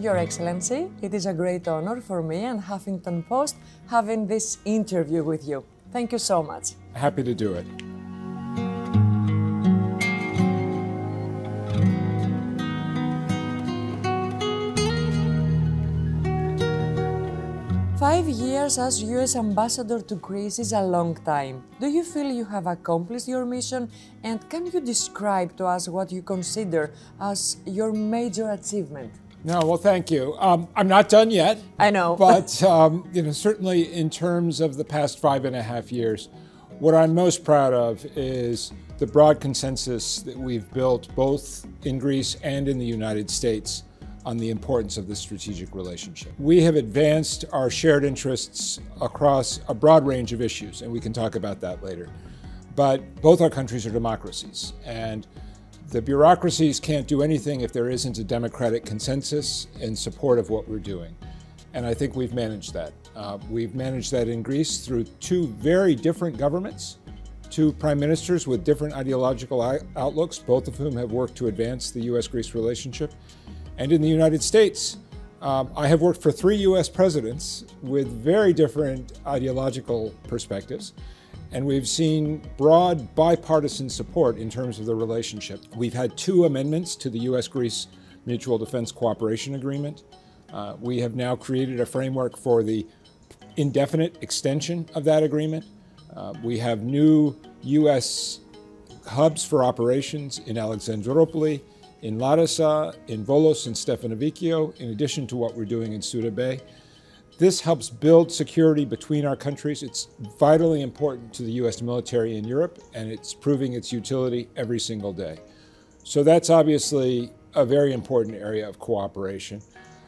Your Excellency, it is a great honor for me and Huffington Post having this interview with you. Thank you so much. Happy to do it. Five years as U.S. Ambassador to Greece is a long time. Do you feel you have accomplished your mission? And can you describe to us what you consider as your major achievement? No, well, thank you. I'm not done yet. I know. But certainly in terms of the past 5.5 years, what I'm most proud of is the broad consensus that we've built both in Greece and in the United States on the importance of this strategic relationship. We have advanced our shared interests across a broad range of issues, and we can talk about that later. But both our countries are democracies, and the bureaucracies can't do anything if there isn't a democratic consensus in support of what we're doing. And I think we've managed that. We've managed that in Greece through two very different governments, two prime ministers with different ideological outlooks, both of whom have worked to advance the U.S.-Greece relationship. And in the United States, I have worked for 3 U.S. presidents with very different ideological perspectives, and we've seen broad bipartisan support in terms of the relationship. We've had 2 amendments to the U.S.-Greece Mutual Defense Cooperation Agreement. We have now created a framework for the indefinite extension of that agreement. We have new U.S. hubs for operations in Alexandroupolis, in Larissa, in Volos, and Stephanouikio, in addition to what we're doing in Suda Bay. This helps build security between our countries. It's vitally important to the U.S. military in Europe, and it's proving its utility every single day. So that's obviously a very important area of cooperation.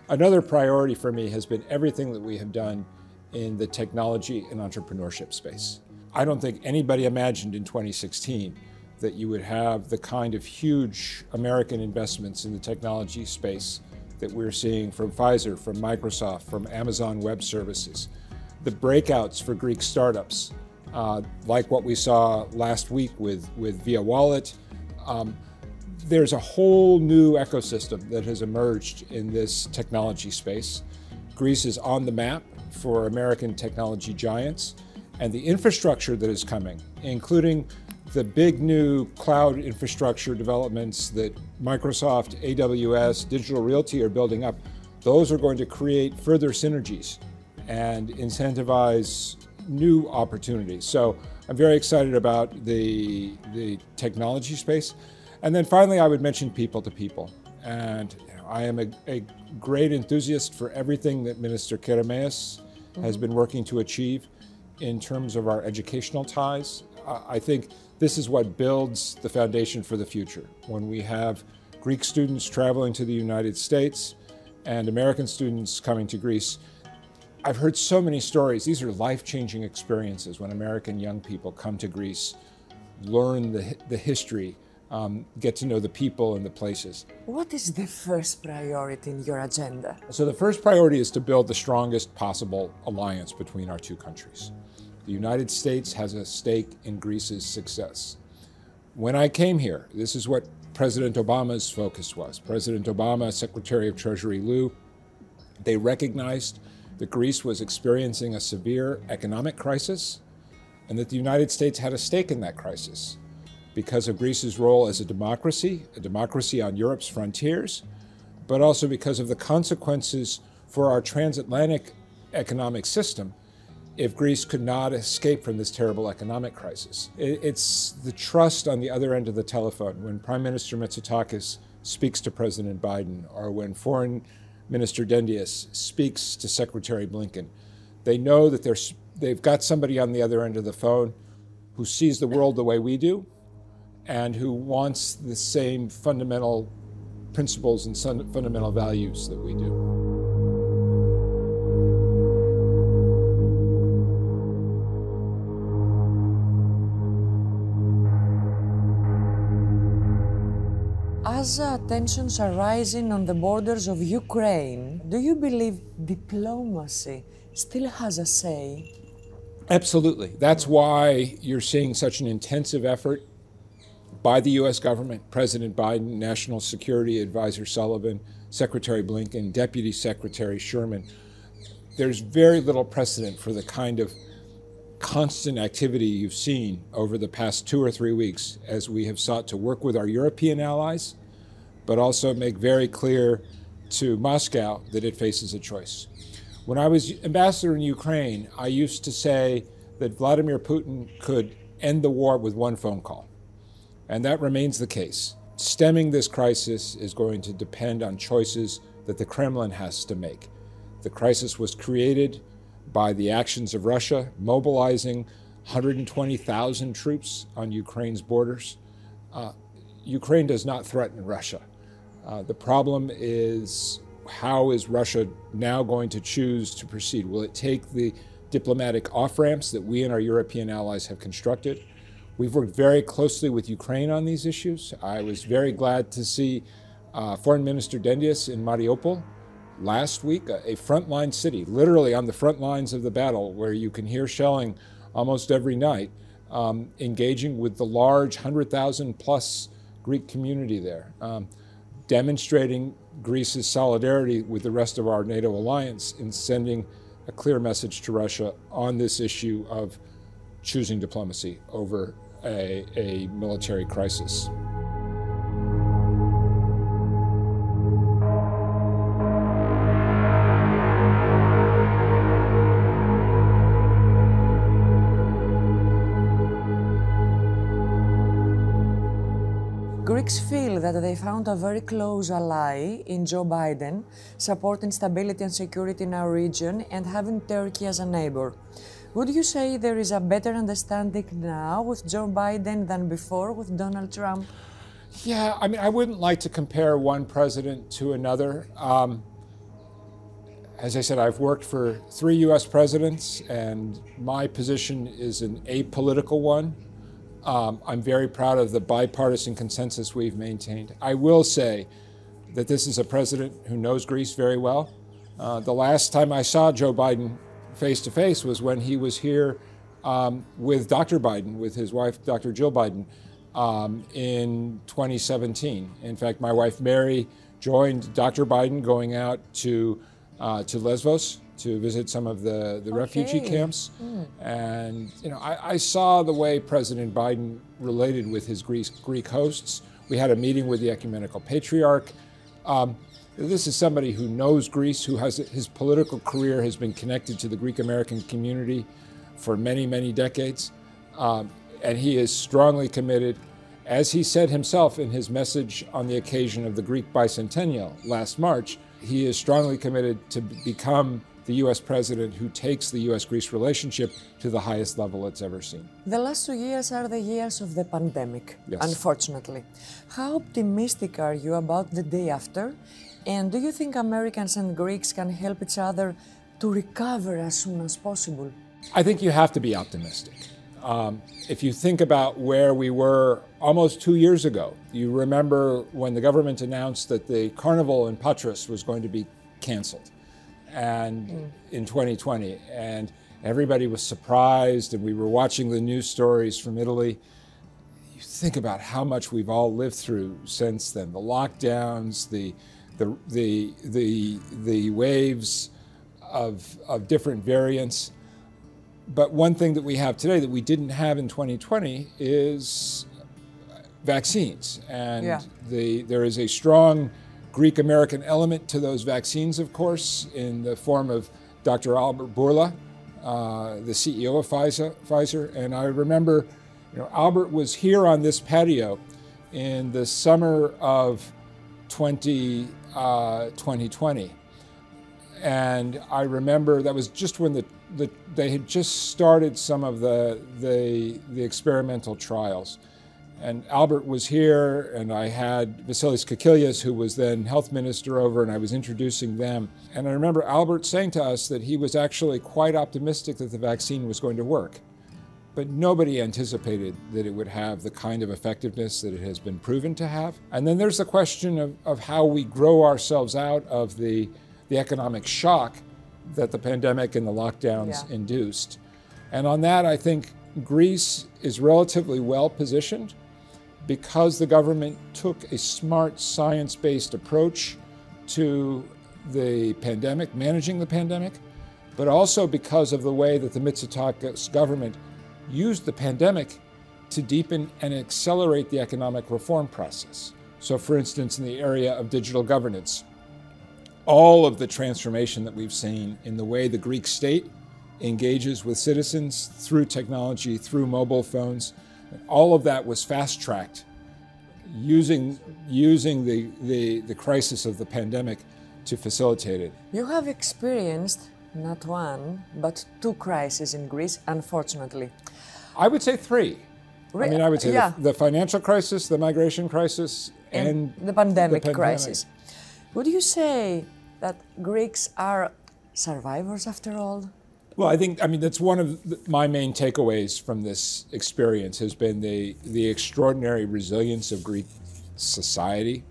Another priority for me has been everything that we have done in the technology and entrepreneurship space. I don't think anybody imagined in 2016 that you would have the kind of huge American investments in the technology space that we're seeing from Pfizer, from Microsoft, from Amazon Web Services. The breakouts for Greek startups, like what we saw last week with Via Wallet. There's a whole new ecosystem that has emerged in this technology space. Greece is on the map for American technology giants, and the infrastructure that is coming, including the big new cloud infrastructure developments that Microsoft, AWS, Digital Realty are building up, those are going to create further synergies and incentivize new opportunities. So I'm very excited about the technology space. And then finally, I would mention people to people. And I am a great enthusiast for everything that Minister Kerameas has been working to achieve in terms of our educational ties. I think this is what builds the foundation for the future. When we have Greek students traveling to the United States and American students coming to Greece, I've heard so many stories. These are life-changing experiences when American young people come to Greece, learn the history, get to know the people and the places. What is the first priority in your agenda? So the first priority is to build the strongest possible alliance between our two countries. The United States has a stake in Greece's success. When I came here, this is what President Obama's focus was. President Obama, Secretary of Treasury Liu, they recognized that Greece was experiencing a severe economic crisis and that the United States had a stake in that crisis because of Greece's role as a democracy on Europe's frontiers, but also because of the consequences for our transatlantic economic system if Greece could not escape from this terrible economic crisis. It's the trust on the other end of the telephone when Prime Minister Mitsotakis speaks to President Biden or when Foreign Minister Dendias speaks to Secretary Blinken. They know that they've got somebody on the other end of the phone who sees the world the way we do and who wants the same fundamental principles and fundamental values that we do. As tensions are rising on the borders of Ukraine, do you believe diplomacy still has a say? Absolutely. That's why you're seeing such an intensive effort by the U.S. government, President Biden, National Security Advisor Sullivan, Secretary Blinken, Deputy Secretary Sherman. There's very little precedent for the kind of constant activity you've seen over the past 2 or 3 weeks as we have sought to work with our European allies, but also make very clear to Moscow that it faces a choice. When I was ambassador in Ukraine, I used to say that Vladimir Putin could end the war with one phone call, and that remains the case. Stemming this crisis is going to depend on choices that the Kremlin has to make. The crisis was created by the actions of Russia, mobilizing 120,000 troops on Ukraine's borders. Ukraine does not threaten Russia. The problem is, how is Russia now going to choose to proceed? Will it take the diplomatic off-ramps that we and our European allies have constructed? We've worked very closely with Ukraine on these issues. I was very glad to see Foreign Minister Dendias in Mariupol last week, a frontline city, literally on the front lines of the battle, where you can hear shelling almost every night, engaging with the large 100,000 plus Greek community there, demonstrating Greece's solidarity with the rest of our NATO alliance in sending a clear message to Russia on this issue of choosing diplomacy over a military crisis. Greeks feel that they found a very close ally in Joe Biden, supporting stability and security in our region and having Turkey as a neighbor. Would you say there is a better understanding now with Joe Biden than before with Donald Trump? Yeah, I mean, I wouldn't like to compare one president to another. As I said, I've worked for 3 U.S. presidents, and my position is an apolitical one. I'm very proud of the bipartisan consensus we've maintained. I will say that this is a president who knows Greece very well. The last time I saw Joe Biden face-to-face was when he was here with Dr. Biden, with his wife, Dr. Jill Biden, in 2017. In fact, my wife, Mary, joined Dr. Biden going out to Lesbos to visit some of the refugee camps. And, you know, I saw the way President Biden related with his Greek hosts. We had a meeting with the Ecumenical Patriarch. This is somebody who knows Greece, who has his political career has been connected to the Greek American community for many, many decades. And he is strongly committed, as he said himself in his message on the occasion of the Greek bicentennial last March, he is strongly committed to become the U.S. president who takes the U.S.-Greece relationship to the highest level it's ever seen. The last 2 years are the years of the pandemic, yes, unfortunately. How optimistic are you about the day after? And do you think Americans and Greeks can help each other to recover as soon as possible? I think you have to be optimistic. If you think about where we were almost 2 years ago, you remember when the government announced that the carnival in Patras was going to be canceled and in 2020, and everybody was surprised, and we were watching the news stories from Italy. You think about how much we've all lived through since then, the lockdowns, the waves of different variants. But one thing that we have today that we didn't have in 2020 is vaccines. And there is a strong Greek-American element to those vaccines, of course, in the form of Dr. Albert Bourla, the CEO of Pfizer. And I remember, you know, Albert was here on this patio in the summer of 2020. And I remember that was just when they had just started some of the experimental trials. And Albert was here, and I had Vasilis Kakilias, who was then health minister over, and I was introducing them. And I remember Albert saying to us that he was actually quite optimistic that the vaccine was going to work. But nobody anticipated that it would have the kind of effectiveness that it has been proven to have. And then there's the question of how we grow ourselves out of the economic shock that the pandemic and the lockdowns induced. And on that, I think Greece is relatively well positioned because the government took a smart science-based approach to the pandemic, managing the pandemic, but also because of the way that the Mitsotakis government used the pandemic to deepen and accelerate the economic reform process. So for instance, in the area of digital governance, all of the transformation that we've seen in the way the Greek state engages with citizens through technology, through mobile phones, all of that was fast-tracked using the crisis of the pandemic to facilitate it. You have experienced not one, but two crises in Greece, unfortunately. I would say three. I mean, I would say yeah. the financial crisis, the migration crisis, and the pandemic crisis. Would you say that Greeks are survivors after all? Well, I mean, that's one of my main takeaways from this experience has been the extraordinary resilience of Greek society,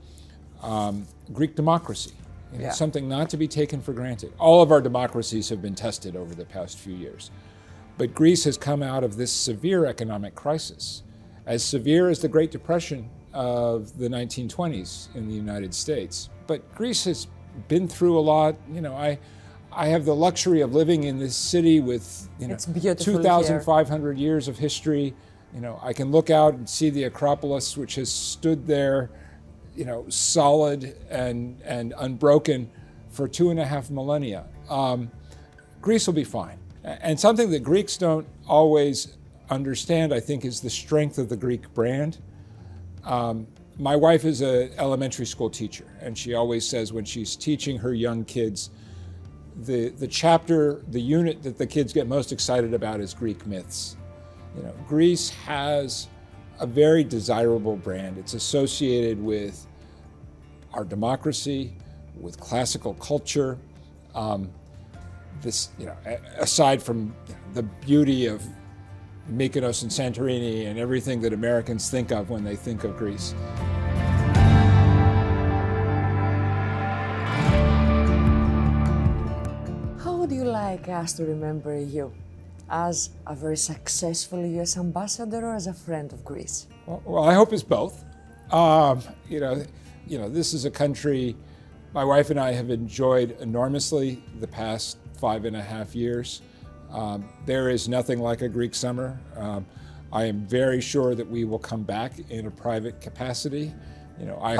Greek democracy. Yeah. It's something not to be taken for granted. All of our democracies have been tested over the past few years. But Greece has come out of this severe economic crisis, as severe as the Great Depression of the 1920s in the United States. But Greece has been through a lot. You know, I have the luxury of living in this city with 2,500 years of history. You know, I can look out and see the Acropolis, which has stood there, you know, solid and unbroken for 2.5 millennia. Greece will be fine. And something that Greeks don't always understand, I think, is the strength of the Greek brand. My wife is an elementary school teacher, and she always says when she's teaching her young kids, the chapter, the unit that the kids get most excited about is Greek myths. You know, Greece has a very desirable brand. It's associated with our democracy, with classical culture. This, you know, aside from the beauty of Mykonos and Santorini and everything that Americans think of when they think of Greece. How would you like us to remember you? As a very successful US ambassador or as a friend of Greece? Well, I hope it's both. You know, this is a country my wife and I have enjoyed enormously the past 5.5 years. There is nothing like a Greek summer. I am very sure that we will come back in a private capacity. You know, I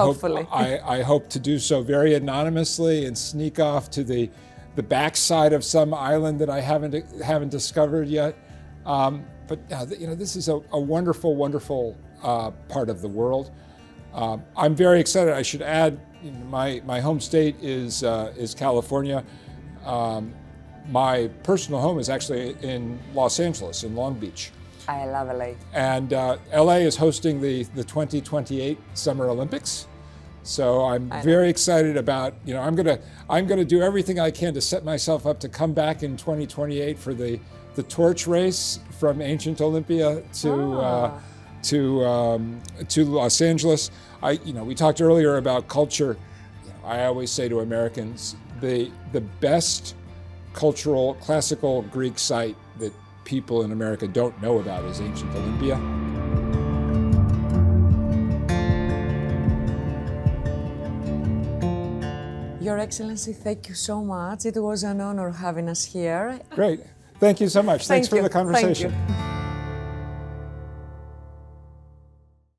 hope to do so very anonymously and sneak off to the backside of some island that I haven't discovered yet. But you know, this is a wonderful, wonderful part of the world. I'm very excited. I should add, you know, my home state is California. My personal home is actually in Los Angeles, in Long Beach. I love LA. And LA is hosting the 2028 Summer Olympics. So I'm very excited about, you know, I'm gonna do everything I can to set myself up to come back in 2028 for the torch race from ancient Olympia to Los Angeles. You know, we talked earlier about culture. You know, I always say to Americans, the best cultural, classical Greek site that people in America don't know about is ancient Olympia. Your Excellency, thank you so much. It was an honor having us here. Great. Thank you so much. Thanks for the conversation. Thank you.